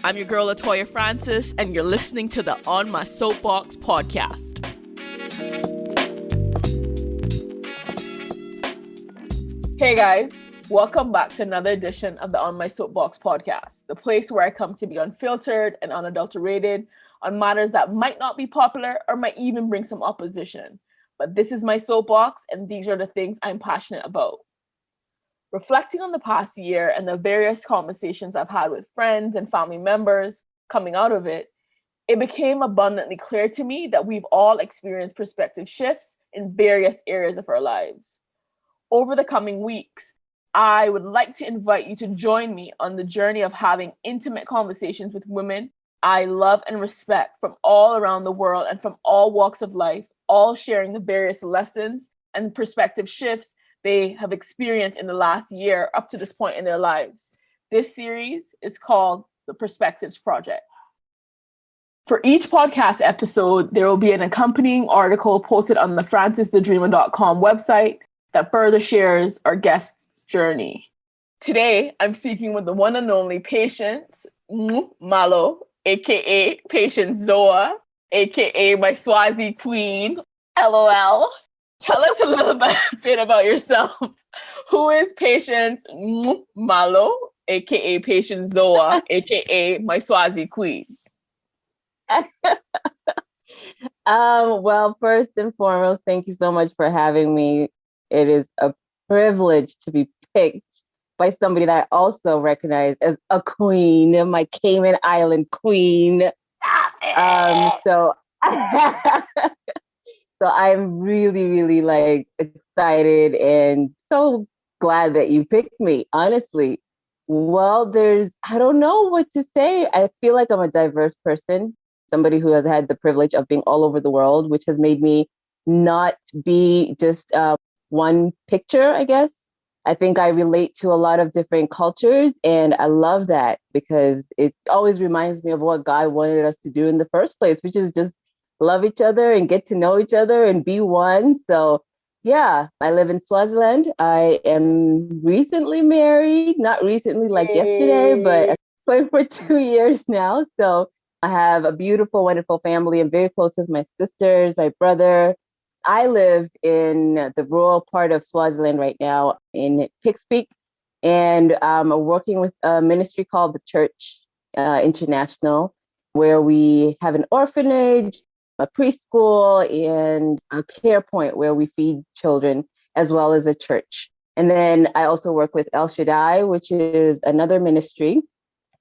I'm your girl, Latoya Francis, and you're listening to the On My Soapbox podcast. Hey guys, welcome back to another edition of the On My Soapbox podcast, the place where I come to be unfiltered and unadulterated on matters that might not be popular or might even bring some opposition. But this is my soapbox, and these are the things I'm passionate about. Reflecting on the past year and the various conversations I've had with friends and family members coming out of it, it became abundantly clear to me that we've all experienced perspective shifts in various areas of our lives. Over the coming weeks, I would like to invite you to join me on the journey of having intimate conversations with women I love and respect from all around the world and from all walks of life, all sharing the various lessons and perspective shifts they have experienced in the last year up to this point in their lives. This series is called the Perspectives Project. For each podcast episode, there will be an accompanying article posted on the francisthedreamer.com website that further shares our guest's journey. Today, I'm speaking with the one and only Patience Malo, aka Patience Zowa, aka my Swazi queen. LOL. Tell us a little bit about yourself. Who is Patience Malo, aka Patience Zowa, aka my Swazi queen? Well, first and foremost, thank you so much for having me. It is a privilege to be picked by somebody that I also recognize as a queen, my Cayman Island queen. So So I'm really, really excited and so glad that you picked me, honestly. Well, I don't know what to say. I feel like I'm a diverse person, somebody who has had the privilege of being all over the world, which has made me not be just one picture, I guess. I think I relate to a lot of different cultures, and I love that because it always reminds me of what God wanted us to do in the first place, which is just love each other and get to know each other and be one. So yeah, I live in Swaziland. I am recently married, not recently like yesterday, but I've been for 2 years now. So I have a beautiful, wonderful family. I'm very close with my sisters, my brother. I live in the rural part of Swaziland right now in Pixpeak, and I'm working with a ministry called the Church International, where we have an orphanage, a preschool, and a care point where we feed children, as well as a church. And then I also work with El Shaddai, which is another ministry,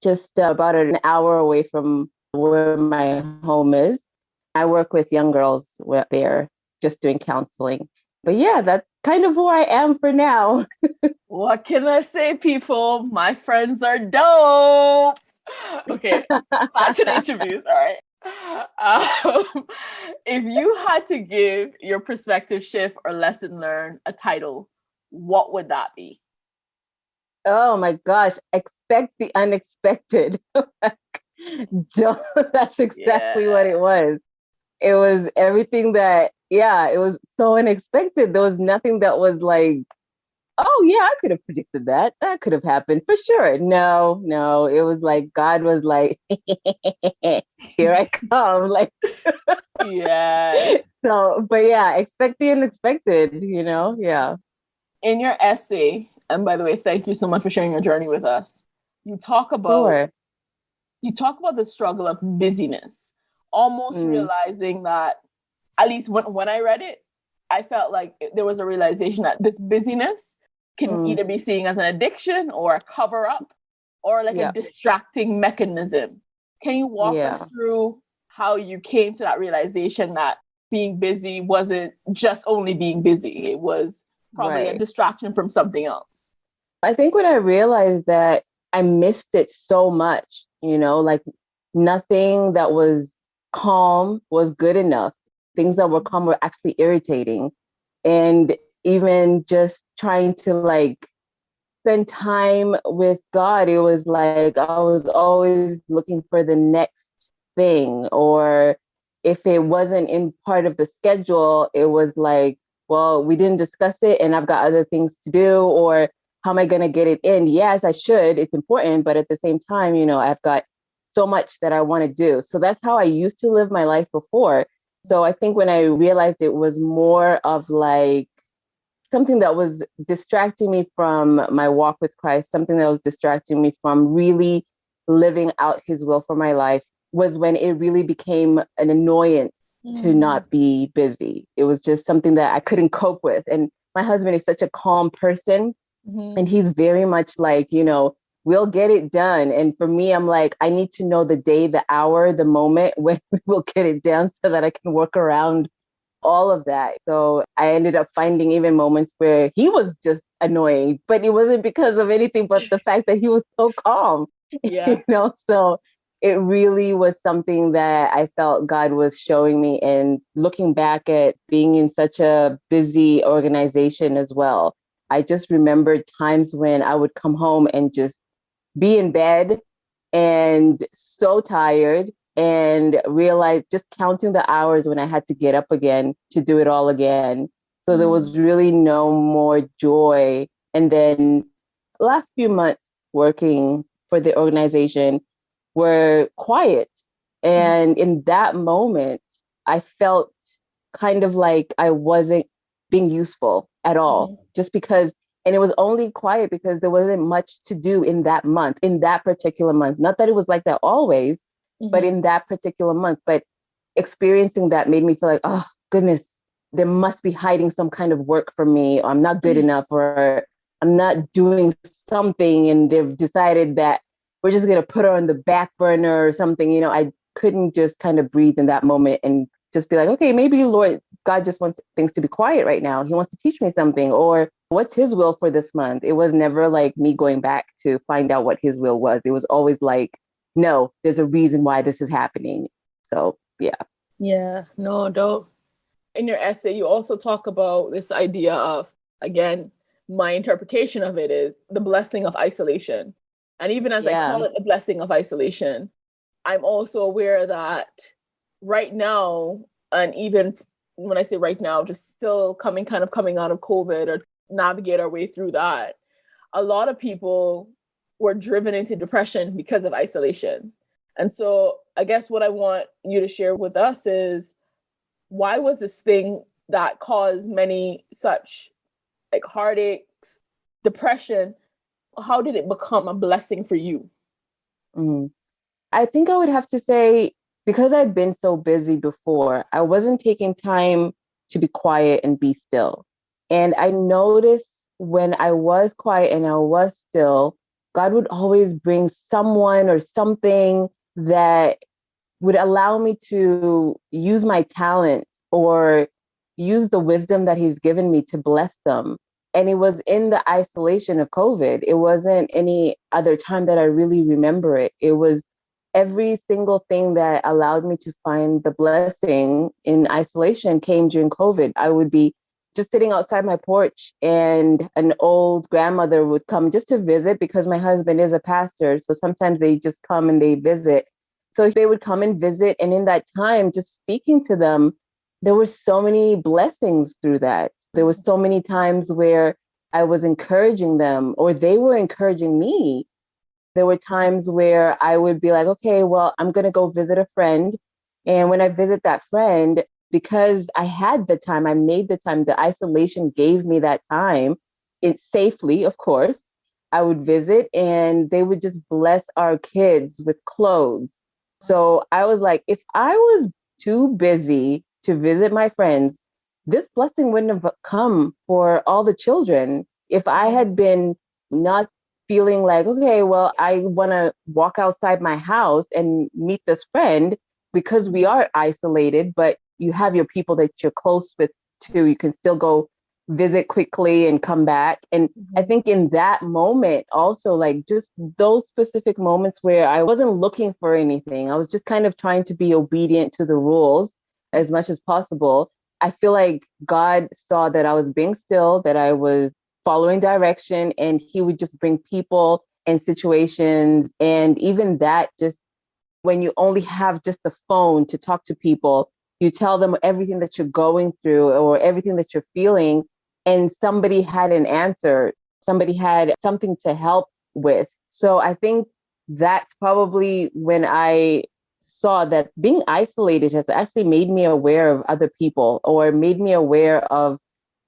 just about an hour away from where my home is. I work with young girls there, just doing counseling. But yeah, that's kind of who I am for now. What can I say, people? My friends are dope. Okay, back to the interviews. All right. If you had to give your perspective shift or lesson learned a title, what would that be? Oh my gosh, expect the unexpected. That's exactly what it was. It was everything that, it was so unexpected. There was nothing that was like, oh yeah, I could have predicted that. That could have happened for sure. No, it was like God was like, here I come. Yeah. So, but yeah, expect the unexpected, yeah. In your essay, and by the way, thank you so much for sharing your journey with us. You talk about the struggle of busyness, almost realizing that, at least when I read it, I felt like there was a realization that this busyness can either be seen as an addiction or a cover up or a distracting mechanism. Can you walk us through how you came to that realization that being busy wasn't just only being busy? It was probably a distraction from something else. I think when I realized that I missed it so much, nothing that was calm was good enough. Things that were calm were actually irritating. And even just trying to spend time with God, it was like I was always looking for the next thing. Or if it wasn't in part of the schedule, it was like, well, we didn't discuss it and I've got other things to do, or how am I going to get it in? Yes, I should. It's important. But at the same time, I've got so much that I want to do. So that's how I used to live my life before. So I think when I realized it was more of like something that was distracting me from my walk with Christ, something that was distracting me from really living out his will for my life, was when it really became an annoyance to not be busy. It was just something that I couldn't cope with. And my husband is such a calm person, and he's very much like, we'll get it done. And for me, I'm like, I need to know the day, the hour, the moment when we will get it done so that I can work around all of that. So I ended up finding even moments where he was just annoying, but it wasn't because of anything but the fact that he was so calm. Yeah. So it really was something that I felt God was showing me. And looking back at being in such a busy organization as well, I just remembered times when I would come home and just be in bed and so tired, and realize just counting the hours when I had to get up again to do it all again. So there was really no more joy. And then last few months working for the organization were quiet. And in that moment, I felt kind of like I wasn't being useful at all, just because. And it was only quiet because there wasn't much to do in that month, in that particular month. Not that it was like that always, but in that particular month. But experiencing that made me feel like, oh, goodness, there must be hiding some kind of work for me, or I'm not good enough, or I'm not doing something. And they've decided that we're just going to put her on the back burner or something. I couldn't just kind of breathe in that moment and just be like, okay, maybe Lord, God just wants things to be quiet right now. He wants to teach me something, or what's his will for this month? It was never like me going back to find out what his will was. It was always like, no, there's a reason why this is happening. So, yeah. Yeah, no, dope. In your essay, you also talk about this idea of, again, my interpretation of it is the blessing of isolation. And even as I call it the blessing of isolation, I'm also aware that right now, and even when I say right now, just still coming out of COVID or navigate our way through that, a lot of people were driven into depression because of isolation. And so I guess what I want you to share with us is, why was this thing that caused many such like heartaches, depression, how did it become a blessing for you? I think I would have to say, because I've been so busy before, I wasn't taking time to be quiet and be still. And I noticed when I was quiet and I was still, God would always bring someone or something that would allow me to use my talent or use the wisdom that he's given me to bless them. And it was in the isolation of COVID. It wasn't any other time that I really remember it. It was every single thing that allowed me to find the blessing in isolation came during COVID. I would be just sitting outside my porch, and an old grandmother would come just to visit, because my husband is a pastor. So sometimes they just come and they visit. So they would come and visit. And in that time, just speaking to them, there were so many blessings through that. There were so many times where I was encouraging them, or they were encouraging me. There were times where I would be like, okay, well, I'm going to go visit a friend. And when I visit that friend, because I had the time, I made the time, the isolation gave me that time, it safely, of course. I would visit and they would just bless our kids with clothes. So I was like, if I was too busy to visit my friends, this blessing wouldn't have come for all the children. If I had been not feeling like, okay, well, I want to walk outside my house and meet this friend, because we are isolated, but you have your people that you're close with too. You can still go visit quickly and come back. And I think in that moment also, like just those specific moments where I wasn't looking for anything, I was just kind of trying to be obedient to the rules as much as possible. I feel like God saw that I was being still, that I was following direction, and he would just bring people and situations. And even that, just when you only have just the phone to talk to people, you tell them everything that you're going through or everything that you're feeling, and somebody had an answer, somebody had something to help with. So I think that's probably when I saw that being isolated has actually made me aware of other people or made me aware of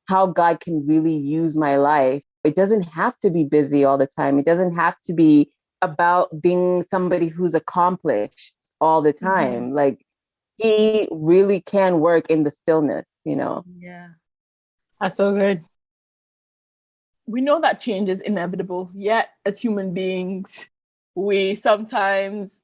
how God can really use my life. It doesn't have to be busy all the time. It doesn't have to be about being somebody who's accomplished all the Mhm. time. Like he really can work in the stillness, you know? Yeah. That's so good. We know that change is inevitable, yet as human beings, we sometimes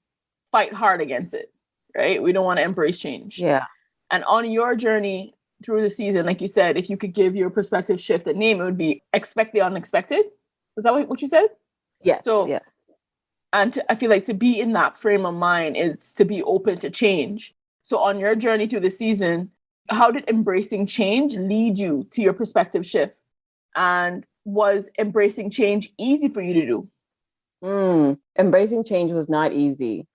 fight hard against it, right? We don't want to embrace change. Yeah. And on your journey through the season, like you said, if you could give your perspective shift a name, it would be expect the unexpected. Is that what you said? Yes. So, Yes. and I feel like to be in that frame of mind is to be open to change. So, on your journey through the season, how did embracing change lead you to your perspective shift? And was embracing change easy for you to do? Embracing change was not easy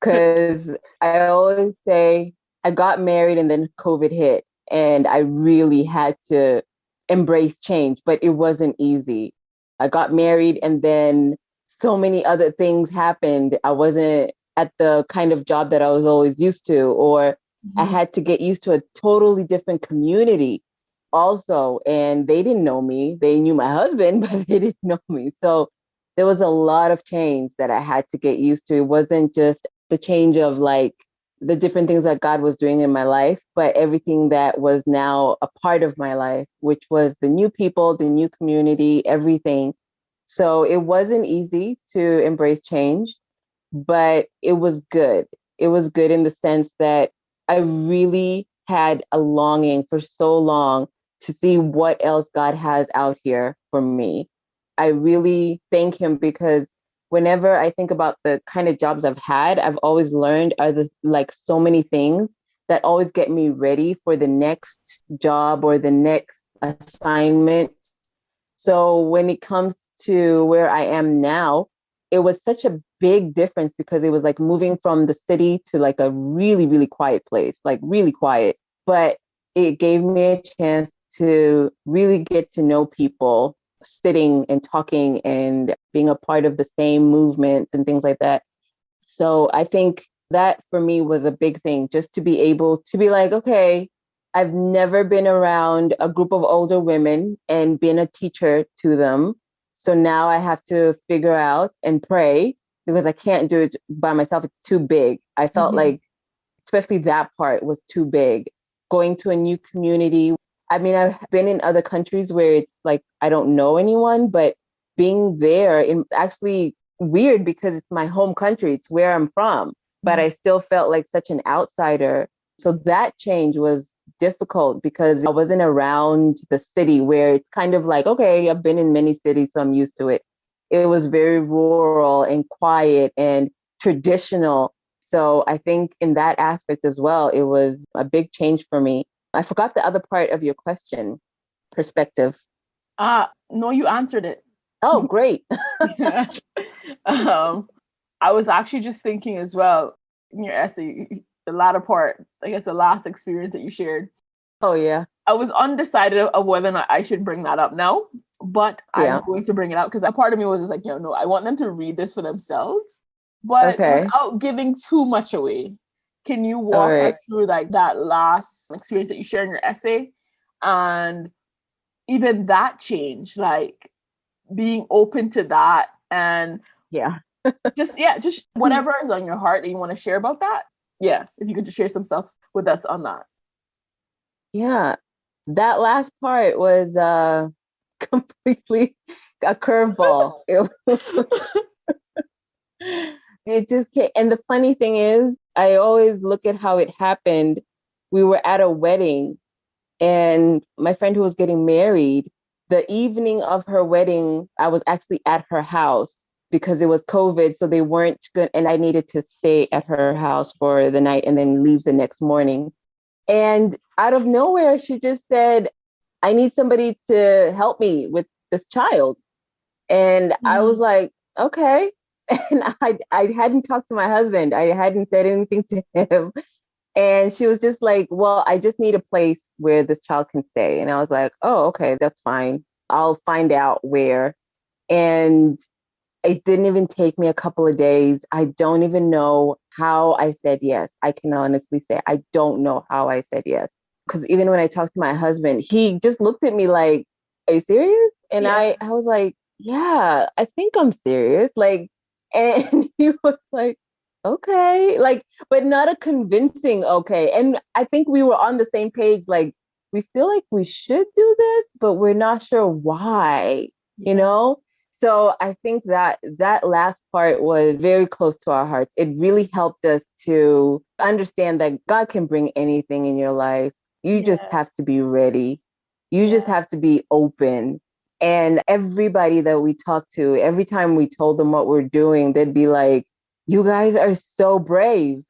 because I always say I got married and then COVID hit, and I really had to embrace change, but it wasn't easy. I got married and then so many other things happened. I wasn't at the kind of job that I was always used to, or I Mhm. had to get used to a totally different community also. And they didn't know me. They knew my husband, but they didn't know me. So there was a lot of change that I had to get used to. It wasn't just the change of like the different things that God was doing in my life, but everything that was now a part of my life, which was the new people, the new community, everything. So it wasn't easy to embrace change, but it was good. It was good in the sense that I really had a longing for so long to see what else God has out here for me. I really thank Him because whenever I think about the kind of jobs I've had, I've always learned are the like so many things that always get me ready for the next job or the next assignment. So when it comes to where I am now, it was such a big difference because it was like moving from the city to like a really, really quiet place, like really quiet. But it gave me a chance to really get to know people sitting and talking and being a part of the same movements and things like that. So I think that for me was a big thing, just to be able to be like, okay, I've never been around a group of older women and been a teacher to them. So now I have to figure out and pray because I can't do it by myself. It's too big. I felt Mhm. like, especially that part was too big. Going to a new community. I mean, I've been in other countries where it's like I don't know anyone, but being there, it's actually weird because it's my home country. It's where I'm from, but Mhm. I still felt like such an outsider. So that change was difficult because I wasn't around the city where it's kind of like, okay, I've been in many cities, so I'm used to it. It was very rural and quiet and traditional. So I think in that aspect as well, it was a big change for me. I forgot the other part of your question, perspective. No, you answered it. Oh, great. Yeah. Um, I was actually just thinking as well in your essay, the latter part, I guess the last experience that you shared. Oh, yeah. I was undecided of whether or not I should bring that up now, but I'm Yeah. going to bring it up because a part of me was just like, no, I want them to read this for themselves, but Okay. without giving too much away. Can you All walk right. us through like that last experience that you share in your essay and even that change, like being open to that and Yeah. just whatever is on your heart that you want to share about that. Yeah, if you could just share some stuff with us on that. Yeah. That last part was completely a curveball. It just came. And the funny thing is, I always look at how it happened. We were at a wedding, and my friend who was getting married, the evening of her wedding, I was actually at her house because it was COVID. So they weren't good. And I needed to stay at her house for the night and then leave the next morning. And out of nowhere, she just said, I need somebody to help me with this child. And I was Mm. like, okay. And I hadn't talked to my husband. I hadn't said anything to him. And she was just like, well, I just need a place where this child can stay. And I was like, oh, okay, that's fine. I'll find out where. And It didn't even take me a couple of days. I don't even know how I said yes. I can honestly say I don't know how I said yes. Because even when I talked to my husband, he just looked at me like, "Are you serious?" And Yeah. I was like, "Yeah, I think I'm serious." Like, and he was like, "Okay," like, but not a convincing okay. And I think we were on the same page. Like, we feel like we should do this, but we're not sure why, you Yeah. know? So I think that that last part was very close to our hearts. It really helped us to understand that God can bring anything in your life. You just Yeah. have to be ready. You just Yeah. have to be open. And everybody that we talked to, every time we told them what we're doing, they'd be like, "You guys are so brave."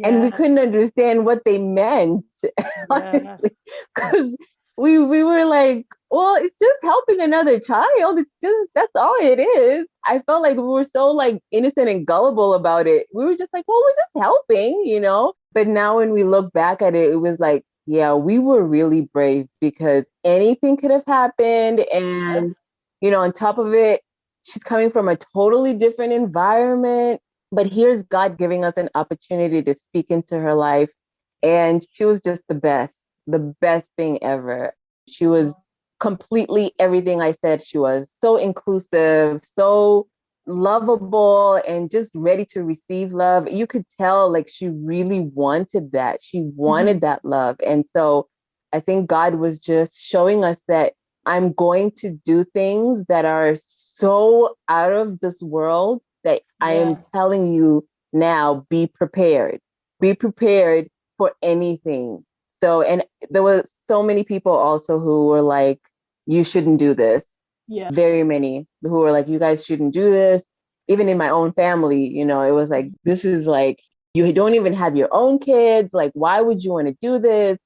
And we Yeah. couldn't understand what they meant, Yeah. honestly, because we were like, well, it's just helping another child. It's just that's all it is. I felt like we were so like innocent and gullible about it. We were just like, well, we're just helping, you know? But now when we look back at it, it was like, yeah, we were really brave because anything could have happened. And, Yes. on top of it, she's coming from a totally different environment. But here's God giving us an opportunity to speak into her life. And she was just the best thing ever. She was completely everything I said she was. So inclusive, so lovable, and just ready to receive love. You could tell like she really wanted that. She wanted Mhm. that love. And so I think God was just showing us that I'm going to do things that are so out of this world that I am Yeah. telling you now, be prepared. Be prepared for anything. So, and there were so many people also who were like, you shouldn't do this. Yeah. Very many who were like, you guys shouldn't do this. Even in my own family, it was like, this is like, you don't even have your own kids. Like, why would you want to do this?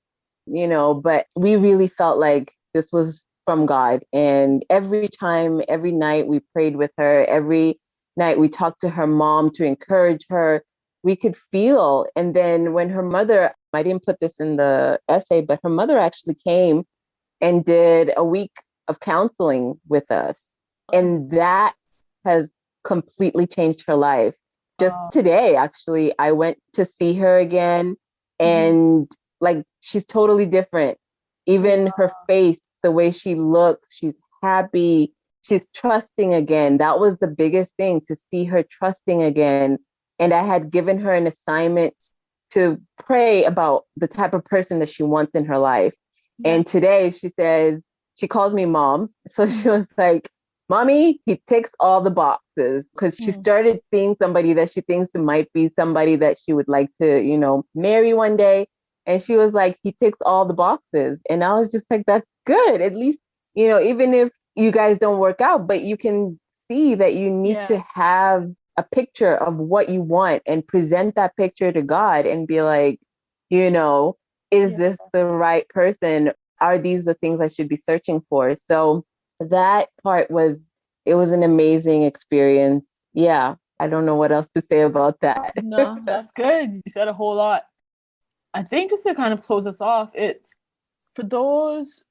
But we really felt like this was from God. And every time, every night we prayed with her, every night we talked to her mom to encourage her. We could feel. And then when her mother, I didn't put this in the essay, but her mother actually came and did a week of counseling with us. And that has completely changed her life. Just Wow. today, actually, I went to see her again, Mhm. and like she's totally different. Even her Wow. face, the way she looks, she's happy, she's trusting again. That was the biggest thing, to see her trusting again. And I had given her an assignment to pray about the type of person that she wants in her life. Yeah. And today she calls me mom. So she Mhm. was like, "Mommy, he ticks all the boxes." Because she Mhm. started seeing somebody that she thinks might be somebody that she would like to, marry one day. And she was like, "He ticks all the boxes." And I was just like, "That's good. At least, even if you guys don't work out, but you can see that you need Yeah. to have a picture of what you want and present that picture to God and be like, you know, is Yeah. this the right person? Are these the things I should be searching for?" So that part it was an amazing experience. Yeah, I don't know what else to say about that. No, that's good. You said a whole lot. I think just to kind of close us off, it's for those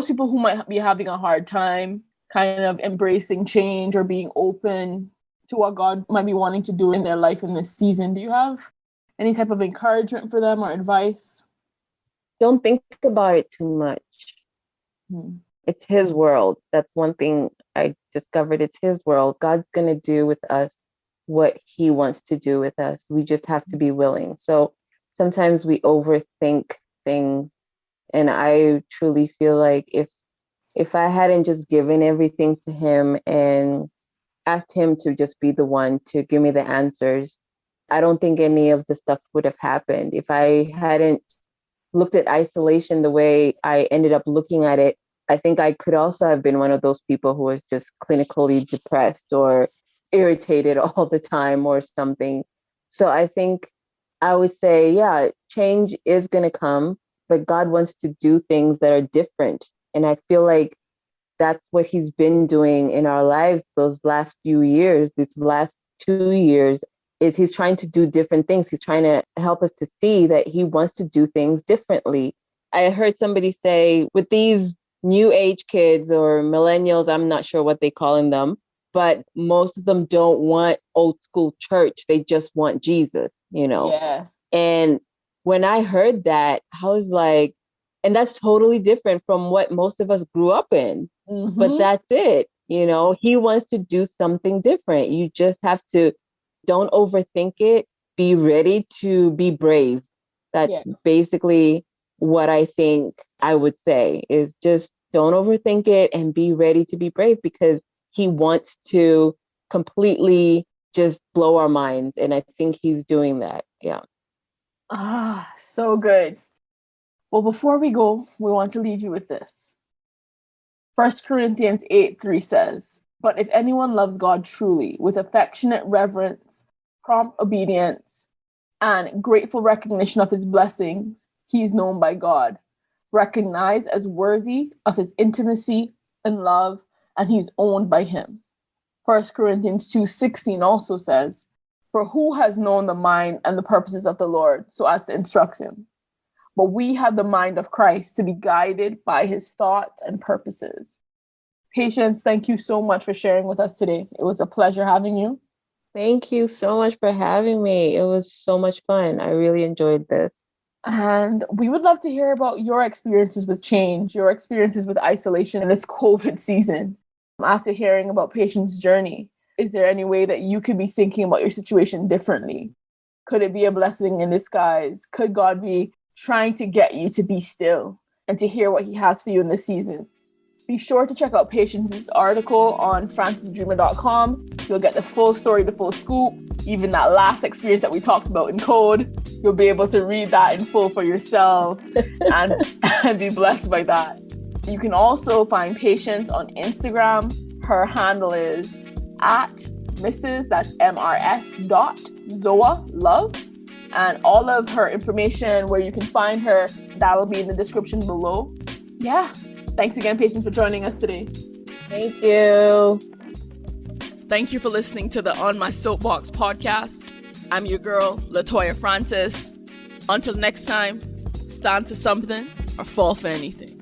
people who might be having a hard time kind of embracing change or being open to what God might be wanting to do in their life in this season. Do you have any type of encouragement for them or advice? Don't think about it too much. Hmm. It's his world. That's one thing I discovered. It's his world. God's going to do with us what he wants to do with us. We just have to be willing. So sometimes we overthink things. And I truly feel like if I hadn't just given everything to him and asked him to just be the one to give me the answers, I don't think any of the stuff would have happened. If I hadn't looked at isolation the way I ended up looking at it, I think I could also have been one of those people who was just clinically depressed or irritated all the time or something. So I think I would say, yeah, change is going to come, but God wants to do things that are different. And I feel like that's what he's been doing in our lives those last few years, these last 2 years, is he's trying to do different things. He's trying to help us to see that he wants to do things differently. I heard somebody say with these new age kids or millennials, I'm not sure what they call them, but most of them don't want old school church. They just want Jesus, you know? Yeah. And when I heard that, I was like, and that's totally different from what most of us grew up in. But that's it. You know, he wants to do something different. You just have to, don't overthink it. Be ready to be brave. That's basically what I think I would say is just don't overthink it and be ready to be brave, because he wants to completely just blow our minds. And I think he's doing that. Yeah. Ah, so good. Well, before we go, we want to leave you with this. 1 Corinthians 8:3 says, "But if anyone loves God truly, with affectionate reverence, prompt obedience, and grateful recognition of his blessings, he is known by God, recognized as worthy of his intimacy and love, and he's owned by him." 1 Corinthians 2:16 also says, "For who has known the mind and the purposes of the Lord so as to instruct him? But we have the mind of Christ, to be guided by his thoughts and purposes." Patience, thank you so much for sharing with us today. It was a pleasure having you. Thank you so much for having me. It was so much fun. I really enjoyed this. And we would love to hear about your experiences with change, your experiences with isolation in this COVID season. After hearing about Patience's journey, is there any way that you could be thinking about your situation differently? Could it be a blessing in disguise? Could God be trying to get you to be still and to hear what he has for you in this season? Be sure to check out Patience's article on francisdreamer.com. You'll get the full story, the full scoop, even that last experience that we talked about in code. You'll be able to read that in full for yourself and be blessed by that. You can also find Patience on Instagram. Her handle is at Mrs. That's MRS. Love. And all of her information, where you can find her, that'll be in the description below. Yeah. Thanks again, Patience, for joining us today. Thank you. Thank you for listening to the On My Soapbox podcast. I'm your girl, Latoya Francis. Until next time, stand for something or fall for anything.